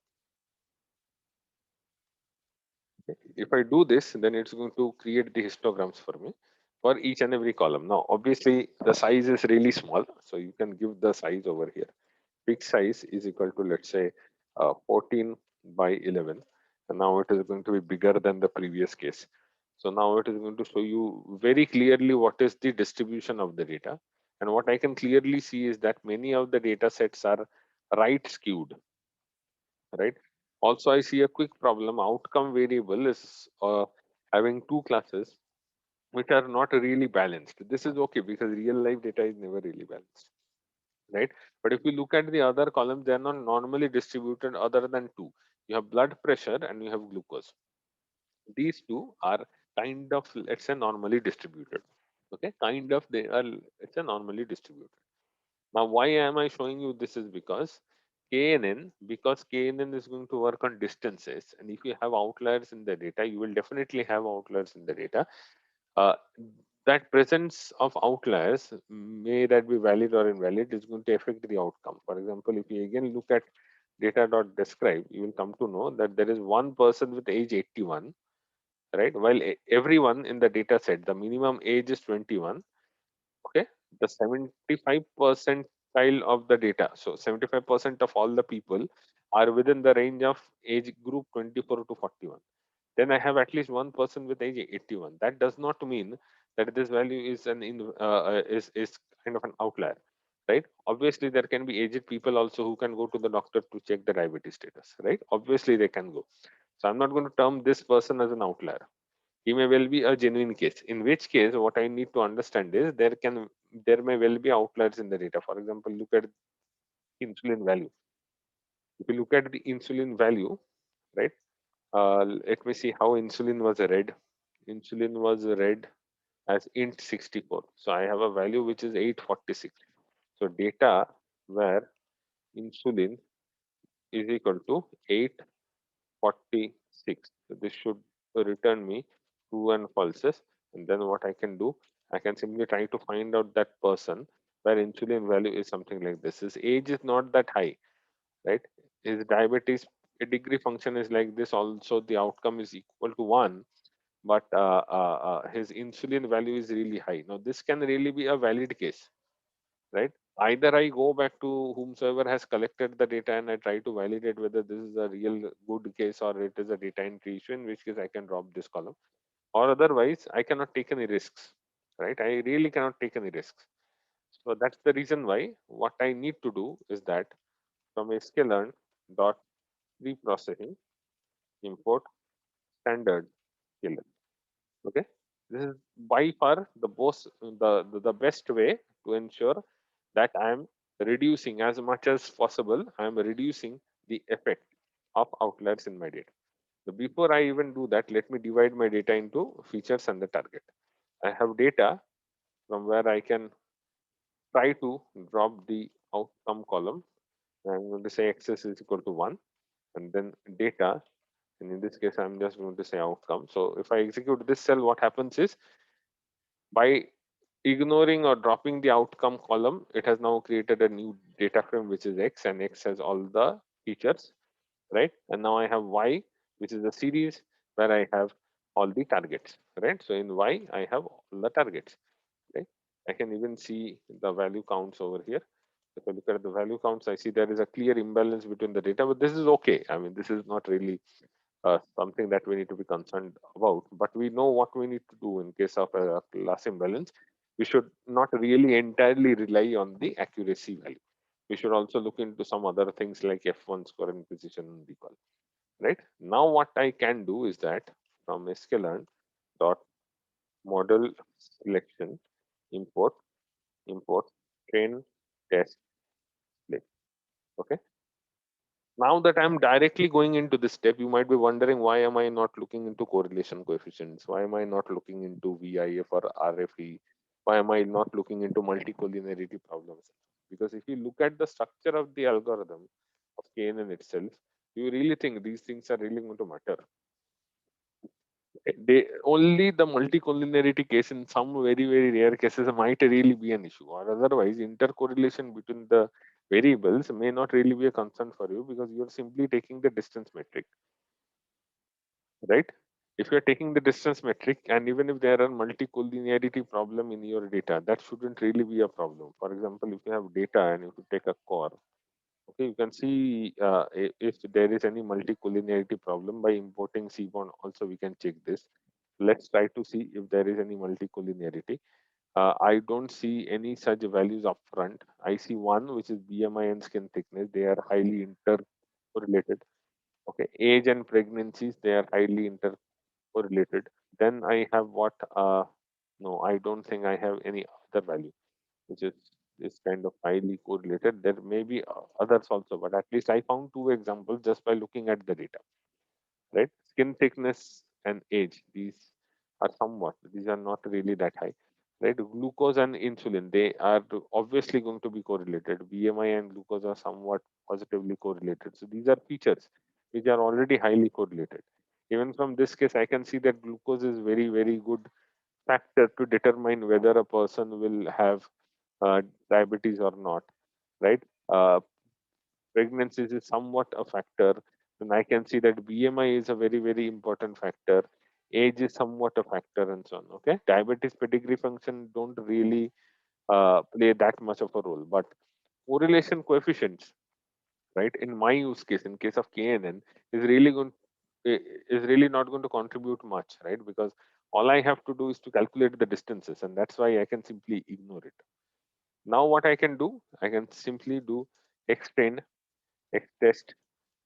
If I do this, then it's going to create the histograms for me for each and every column. Now, obviously, the size is really small, so you can give the size over here. Peak size is equal to, let's say, 14 by 11. And now it is going to be bigger than the previous case. So now it is going to show you very clearly what is the distribution of the data. And what I can clearly see is that many of the data sets are right skewed, right? Also, I see a quick problem. Outcome variable is having two classes which are not really balanced. This is okay because real life data is never really balanced, right? But if you look at the other columns, they are not normally distributed other than two. You have blood pressure and you have glucose. These two are kind of, let's say, normally distributed. Okay, kind of they are, it's a normally distributed. Now, why am I showing you this is because KNN, because KNN is going to work on distances, and if you have outliers in the data, you will definitely have outliers in the data. Uh, that presence of outliers, may that be valid or invalid, is going to affect the outcome. For example, if you again look at data.describe, you will come to know that there is one person with age 81, right? While everyone in the data set, the minimum age is 21. Okay, the 75 percentile of the data, so 75% of all the people are within the range of age group 24 to 41. Then I have at least one person with age 81. That does not mean that this value is is kind of an outlier, right? Obviously there can be aged people also who can go to the doctor to check the diabetes status, right? Obviously they can go. So I'm not going to term this person as an outlier. He may well be a genuine case, in which case what I need to understand is there may well be outliers in the data. For example, look at insulin value. If you look at the insulin value, right, let me see how insulin was read. Insulin was read as int 64, so I have a value which is 846. So data where insulin is equal to 846, so this should return me true and falses. And then what I can do, I can simply try to find out that person where insulin value is something like this. His age is not that high, right? His diabetes degree function is like this, also the outcome is equal to 1, but his insulin value is really high. Now this can really be a valid case, right? Either I go back to whomsoever has collected the data and I try to validate whether this is a real good case or it is a data entry issue, in which case I can drop this column, or otherwise I cannot take any risks, right? I really cannot take any risks. So that's the reason why what I need to do is that from sklearn dot preprocessing import standard sklearn. Okay, this is by far the best way to ensure that I am reducing as much as possible. I am reducing the effect of outliers in my data. So before I even do that, let me divide my data into features and the target. I have data from where I can try to drop the outcome column. I'm going to say access is equal to 1, and then data, and in this case I'm just going to say outcome. So if I execute this cell, what happens is, by ignoring or dropping the outcome column, it has now created a new data frame which is X, and X has all the features, right? And now I have Y, which is a series where I have all the targets, right? So in Y, I have all the targets, right? I can even see the value counts over here. If I look at the value counts, I see there is a clear imbalance between the data, but this is okay. I mean, this is not really something that we need to be concerned about, but we know what we need to do in case of a class imbalance. We should not really entirely rely on the accuracy value. We should also look into some other things like F1 score and precision and recall. Right now, what I can do is that from sklearn dot model selection import import train test play. Okay, now that I'm directly going into this step, you might be wondering, why am I not looking into correlation coefficients? Why am I not looking into VIF or RFE? Why am I not looking into multicollinearity problems? Because if you look at the structure of the algorithm of KNN itself, you really think these things are really going to matter. They only the multicollinearity case in some very rare cases might really be an issue, or otherwise intercorrelation between the variables may not really be a concern for you because you're simply taking the distance metric, right? If you're taking the distance metric, and even if there are multicollinearity problem in your data, that shouldn't really be a problem. For example, if you have data and if you take a core, okay, you can see if there is any multicollinearity problem by importing cbond. Also, we can check this. Let's try to see if there is any multicollinearity. I don't see any such values upfront. I see one, which is BMI and skin thickness. They are highly intercorrelated. Okay, age and pregnancies, they are highly intercorrelated. Then I have what? No, I don't think I have any other value which is kind of highly correlated. There may be others also, but at least I found two examples just by looking at the data, right? Skin thickness and age, these are somewhat, these are not really that high, right? Glucose and insulin, they are obviously going to be correlated. BMI and glucose are somewhat positively correlated. So these are features which are already highly correlated. Even from this case, I can see that glucose is very, very good factor to determine whether a person will have diabetes or not, right? Uh, Pregnancies is somewhat a factor. And I can see that BMI is a very, very important factor. Age is somewhat a factor, and so on. Okay, diabetes pedigree function don't really play that much of a role, but correlation coefficients, right? In my use case, in case of KNN, is really going is really not going to contribute much, right? Because all I have to do is to calculate the distances, and that's why I can simply ignore it. Now, what I can do, I can simply do x train, x test,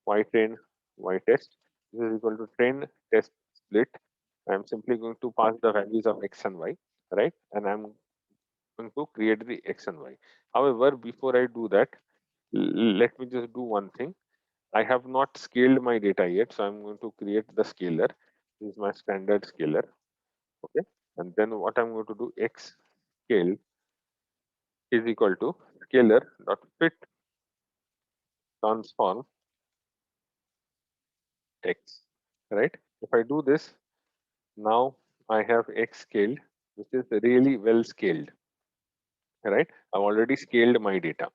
y train, y test. This is equal to train test split. I'm simply going to pass the values of x and y, right? And I'm going to create the x and y. However, before I do that, let me just do one thing. I have not scaled my data yet, so I'm going to create the scaler. This is my standard scaler, okay? And then what I'm going to do, x scale is equal to scalar dot fit transform x, right? If I do this, now I have x scaled, which is really well scaled, right? I've already scaled my data,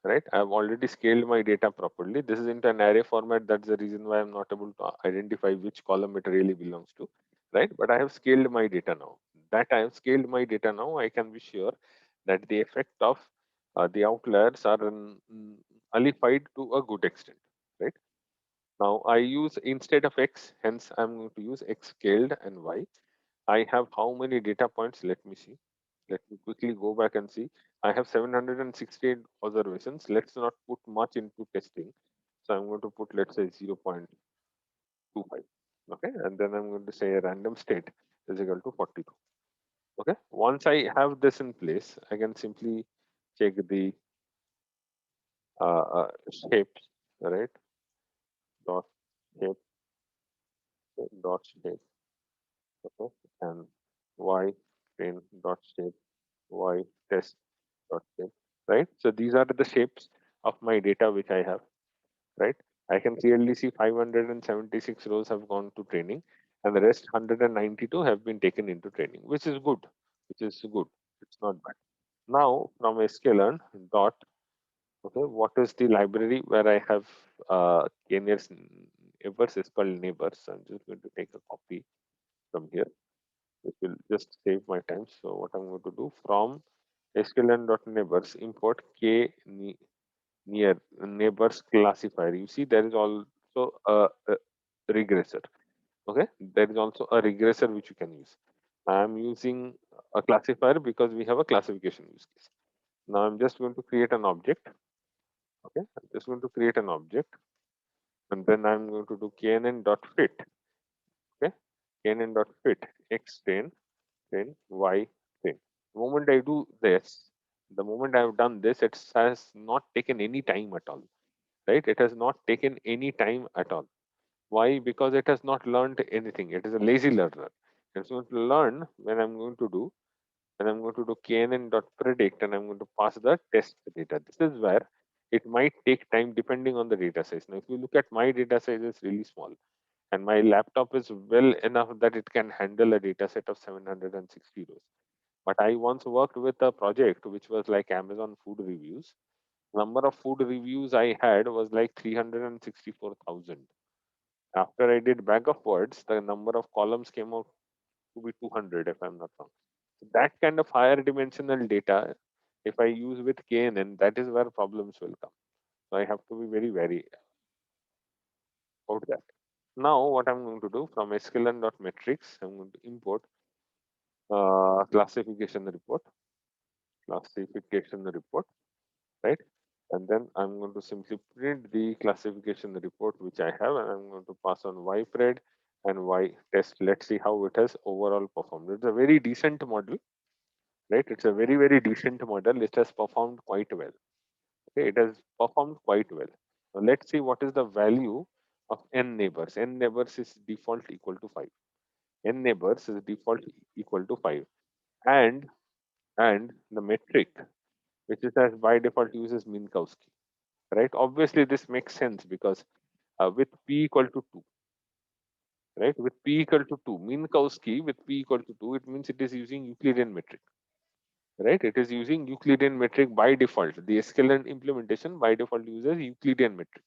right? I've already scaled my data properly. This is into an array format. That's the reason why I'm not able to identify which column it really belongs to, right? But I have scaled my data now. That I have scaled my data now, I can be sure that the effect of the outliers are nullified to a good extent, right? Now I use instead of x, hence I'm going to use x scaled and y. I have how many data points? Let me see. Let me quickly go back and see. I have 768 observations. Let's not put much into testing. So I'm going to put, let's say, 0.25. Okay. And then I'm going to say a random state is equal to 42. Okay. Once I have this in place, I can simply check the shapes, right? Dot shape, dot shape. Okay. And y train dot shape, y test dot shape, right? So these are the shapes of my data which I have, right? I can clearly see 576 rows have gone to training, and the rest 192 have been taken into training, which is good, which is good. It's not bad. Now from sklearn dot, okay, what is the library where I have Kenya's neighbors is called neighbors. I'm just going to take a copy from here, which will just save my time. So what I'm going to do, from sklearn.neighbors import near neighbors classifier. You see there is also a regressor. Okay, there is also a regressor which you can use. I'm using a classifier because we have a classification use case. Now I'm just going to create an object. Okay, I'm just going to create an object, and then I'm going to do knn.fit. Okay, knn.fit x train y train. The moment I do this, the moment I've done this, it has not taken any time at all, right? It has not taken any time at all. Why? Because it has not learned anything. It is a lazy learner. It's going to learn when I'm going to do, when I'm going to do knn.predict, and I'm going to pass the test data. This is where it might take time depending on the data size. Now, if you look at my data size, it's really small, and my laptop is well enough that it can handle a data set of 760 rows. But I once worked with a project which was like Amazon food reviews. Number of food reviews I had was like 364,000. After I did back of words, the number of columns came out to be 200, if I'm not wrong. So that kind of higher dimensional data, if I use with KNN, that is where problems will come. So I have to be very wary about that. Now what I'm going to do from sklearn.metrics, I'm going to import classification report, classification report, right? And then I'm going to simply print the classification report which I have, and I'm going to pass on ypred and y test. Let's see how it has overall performed. It's a very decent model, right? It's a very decent model. It has performed quite well. Okay, it has performed quite well. Now let's see what is the value of n neighbors. N neighbors is default equal to 5. N neighbors is default equal to 5. And the metric which is as by default uses Minkowski, right? Obviously this makes sense because with p equal to 2, right? With p equal to 2, Minkowski with p equal to 2, it means it is using Euclidean metric, right? It is using Euclidean metric by default. The sklearn implementation by default uses Euclidean metric,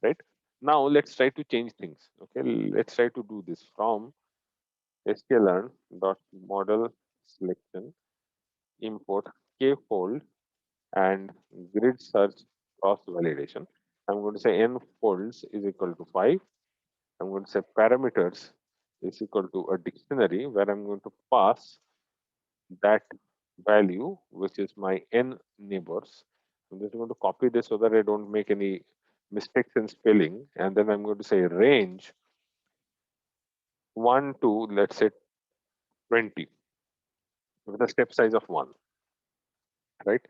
right? Now let's try to change things. Okay, let's try to do this from sklearn dot model selection import k-fold and grid search cross validation. I'm going to say n folds is equal to 5. I'm going to say parameters is equal to a dictionary where I'm going to pass that value, which is my n neighbors. I'm just going to copy this so that I don't make any mistakes in spelling. And then I'm going to say range 1 to, let's say, 20 with a step size of 1, right?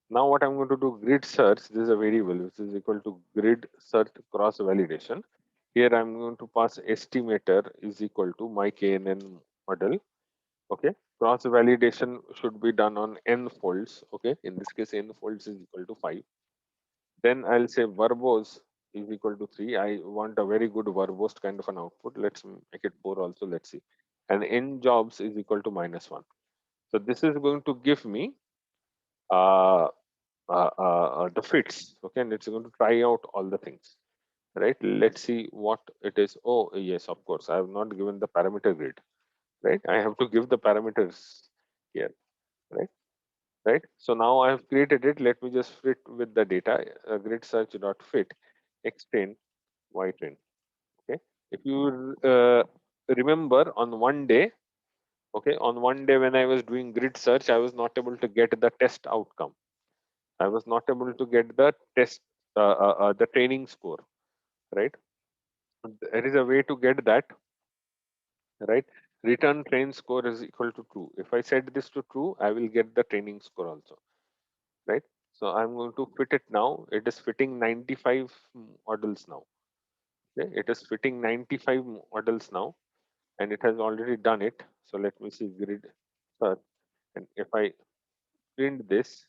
Now what I'm going to do, grid search, this is a variable which is equal to grid search cross validation. Here I'm going to pass estimator is equal to my KNN model. Okay, cross validation should be done on n folds. Okay, in this case n folds is equal to 5. Then I'll say verbose is equal to 3. I want a very good verbose kind of an output. Let's make it 4 also. Let's see. And n jobs is equal to -1. So this is going to give me uh, the fits. Okay, and it's going to try out all the things. Right. Let's see what it is. Oh yes, of course. I have not given the parameter grid. Right. I have to give the parameters here. Right. Right. So now I have created it. Let me just fit with the data. Grid search dot fit extend y train. Okay. If you remember on one day, okay, on one day when I was doing grid search, I was not able to get the test outcome. I was not able to get the test, the training score, right? There is a way to get that, right? Return train score is equal to true. If I set this to true, I will get the training score also, right? So I'm going to fit it now. It is fitting 95 models now. Okay, it is fitting 95 models now, and it has already done it. So let me see grid search, and if I print this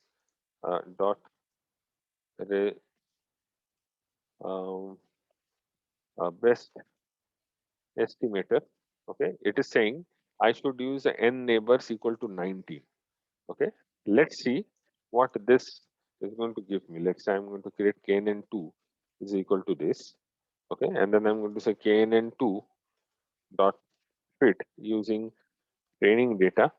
dot re, um, best estimator, okay, it is saying I should use n neighbors equal to 90. Okay, let's see what this is going to give me. Let's say I'm going to create knn2 is equal to this. Okay, and then I'm going to say knn2 dot fit using training data.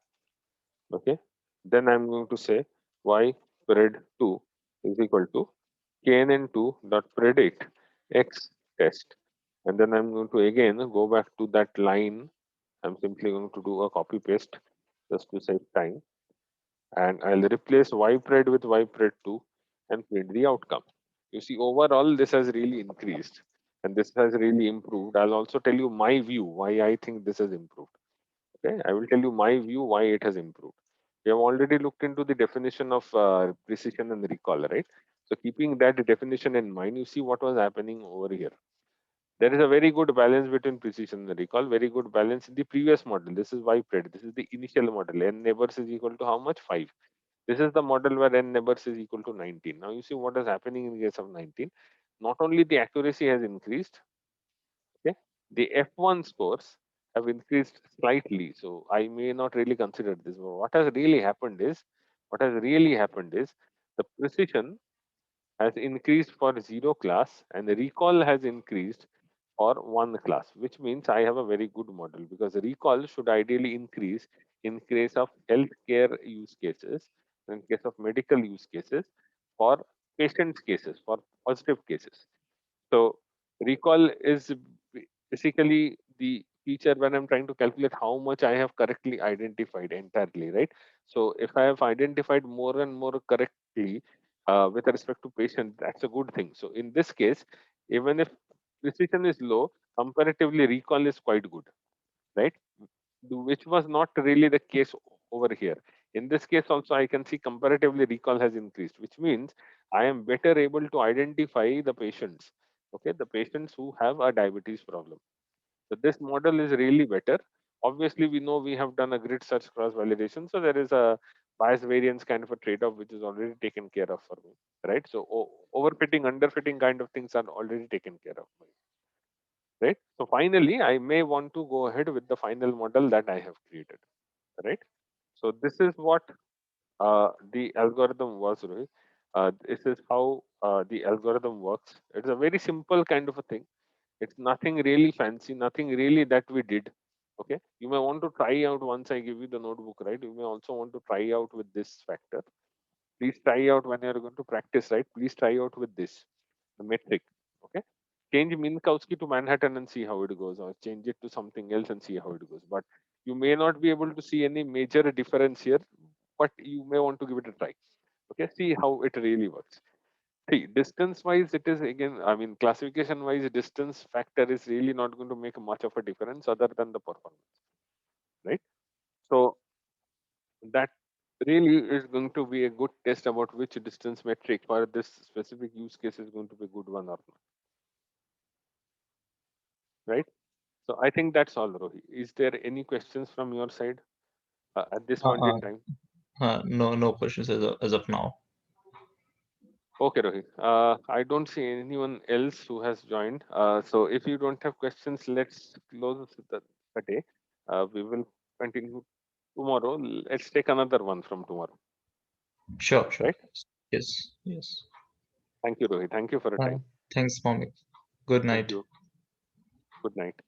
Okay, then I'm going to say y pred2 is equal to knn2 dot predict x test, and then I'm going to again go back to that line. I'm simply going to do a copy paste just to save time, and I'll replace ypred with ypred2 and print the outcome. You see, overall, this has really increased and this has really improved. I'll also tell you my view why I think this has improved. Okay, I will tell you my view why it has improved. We have already looked into the definition of precision and recall, right? So, keeping that definition in mind, you see what was happening over here. There is a very good balance between precision and recall, very good balance in the previous model. This is ypred. This is the initial model. N neighbors is equal to how much? 5. This is the model where n neighbors is equal to 19. Now you see what is happening in the case of 19. Not only the accuracy has increased, okay, the F1 scores have increased slightly. So I may not really consider this. But what has really happened is the precision has increased for 0 class and the recall has increased for 1 class, which means I have a very good model because recall should ideally increase in case of healthcare use cases, in case of medical use cases, for patient cases, for positive cases. So recall is basically the feature when I'm trying to calculate how much I have correctly identified entirely, right? So if I have identified more and more correctly with respect to patient, that's a good thing. So in this case, even if precision is low, comparatively recall is quite good, right? Which was not really the case over here. In this case also, I can see comparatively recall has increased, which means I am better able to identify the patients, okay, the patients who have a diabetes problem. So this model is really better. Obviously, we know we have done a grid search cross validation, so there is a bias variance kind of a trade-off which is already taken care of for me, right? So overfitting, underfitting kind of things are already taken care of, right? So finally, I may want to go ahead with the final model that I have created, right? So this is what the algorithm was, Rohit. This is how the algorithm works. It's a very simple kind of a thing. It's nothing really fancy, nothing really that we did. Okay. You may want to try out once I give you the notebook, right? You may also want to try out with this factor. Please try out when you're going to practice, right? Please try out with this, the metric. Okay. Change Minkowski to Manhattan and see how it goes, or change it to something else and see how it goes. But you may not be able to see any major difference here, but you may want to give it a try. Okay, see how it really works. See, distance wise, it is again, I mean, classification wise, distance factor is really not going to make much of a difference other than the performance, right? So that really is going to be a good test about which distance metric for this specific use case is going to be a good one or not, right? So I think that's all, Rohi. Is there any questions from your side at this Uh, point uh, in time? no, no questions as of now. Okay, Rohit. I don't see anyone else who has joined. So if you don't have questions, let's close the day. We will continue tomorrow. Let's take another one from tomorrow, Sure, sure. right? Yes, yes. Thank you, Rohit. Thank you for your time. Thanks, Mommy. Good Thank night. you. Good night.